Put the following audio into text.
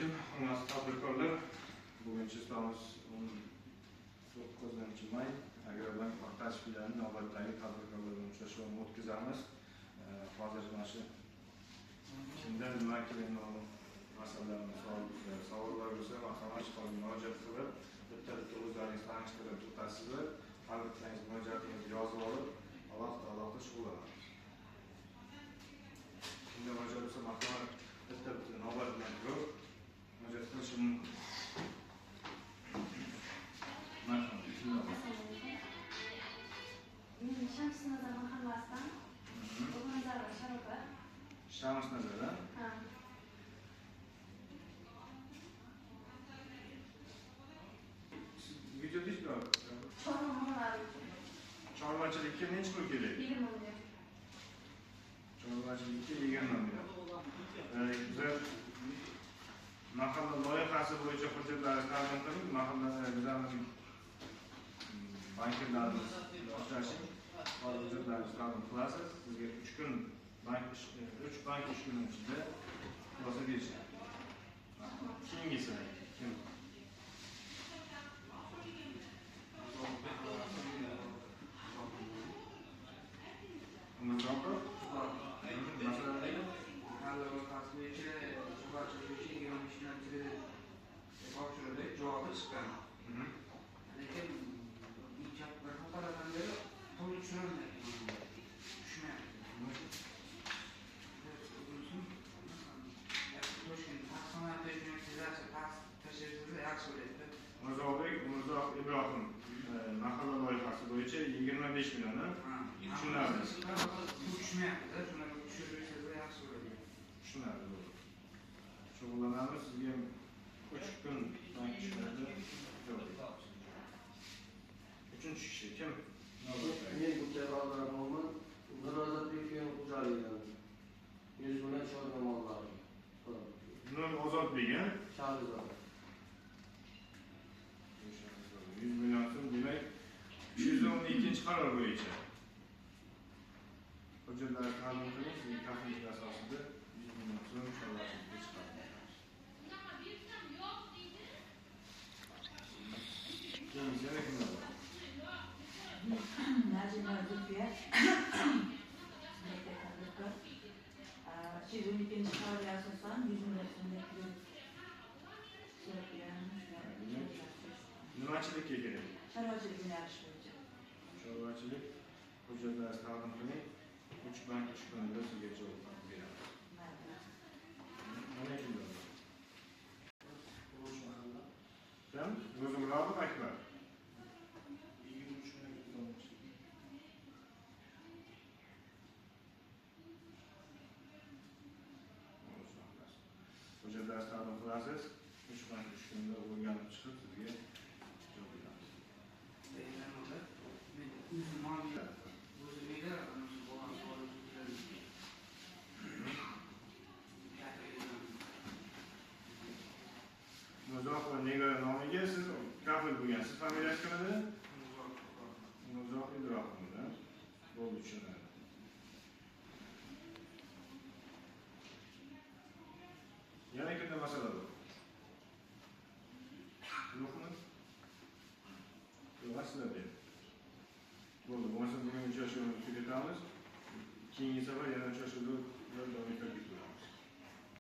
alaykum. Hurmatli tadbirkorlar. Bugungi istamiz 9-may Agrobank Portaj filiali navbatdagi tadbirkorlar bilan uchrashuvni o'tkazamiz. Hozir mana shu kimdan nima kerak nomli masalalarni savollar bo'lsa, marhamat qilib murojaat qilib, bitta o'zlaringiz tanishtirib o'tasizlar. Har bittaningiz murojaatingizni yozib olib, alohida shug'ullanamiz. Kimda murojaat bo'lsa, marhamat bitta navbat bilan turib murojaat qilish mumkin. Shamsnazar mahallasidan O'g'anzara Sharopa. Shamsnazar? Ha. Videoda ishtirok. Chorvachilikka necha pul kerak? 20 million. Chorvachilikka 20 million. Bizlar mahalla loyihasi bo'yicha hujjatlarni taqdim qiling. Mahallada bizlarning bankirlarimiz uchrashing. Hujjatlarni taqdim qilasiz. Sizga 3 kun bank ish kuni ichida xulosa berishadi. Keyingisi kim? Umurzoqov? Masala nima? Mahalla loyihasi bo'yicha javobi chiqqan. Lekin bir haftalardan beri pul tushirolmayapti. Umurzoq Ibrohim mahalla loyihasi bo'yicha 25 millionni tushunarli. Tushmayapti, shuni tushirsangiz yaxshi bo'ladi. Tushunarli. Shug'ullanamiz. Sizga 3 kun bank ishlarida javob. Uchinchi kishi kim? Men Gulchehro'man. Nurozodbekov xo'jaligi. 100 million chorva mollari. Nurozodbek, Shahrizod. 100 million so'm, demak 212 qaror bo'yicha hujjatlarni taqdim qiling. Sizga taklif asosida 100 million so'm chorvachilikka chiqadi. Keyingi kimlar bor? Najima Zulfiya. 212 qarorga asosan 100 million so'mga Nimachilikka kerak? chorvachilik yo'nalishi bo'yicha. Chorvachilik hujjatlarni taqdim qiling. 3 bank ish kunida sizga javob beramiz. Mana kimlar bor? Kim? Ro'zimurod Akbar. 23 million hujjatlarni taqdim qilasiz. 3 bank ish kunida o'rganib chiqib sizga javob beramiz. Muzoqov Nigora nomiga siz kafil bo'lgansiz. Familiyangiz kim edi? Muzoq Ibrohimda. Bo'ldi, tushunadi. Yana kimda masala bor?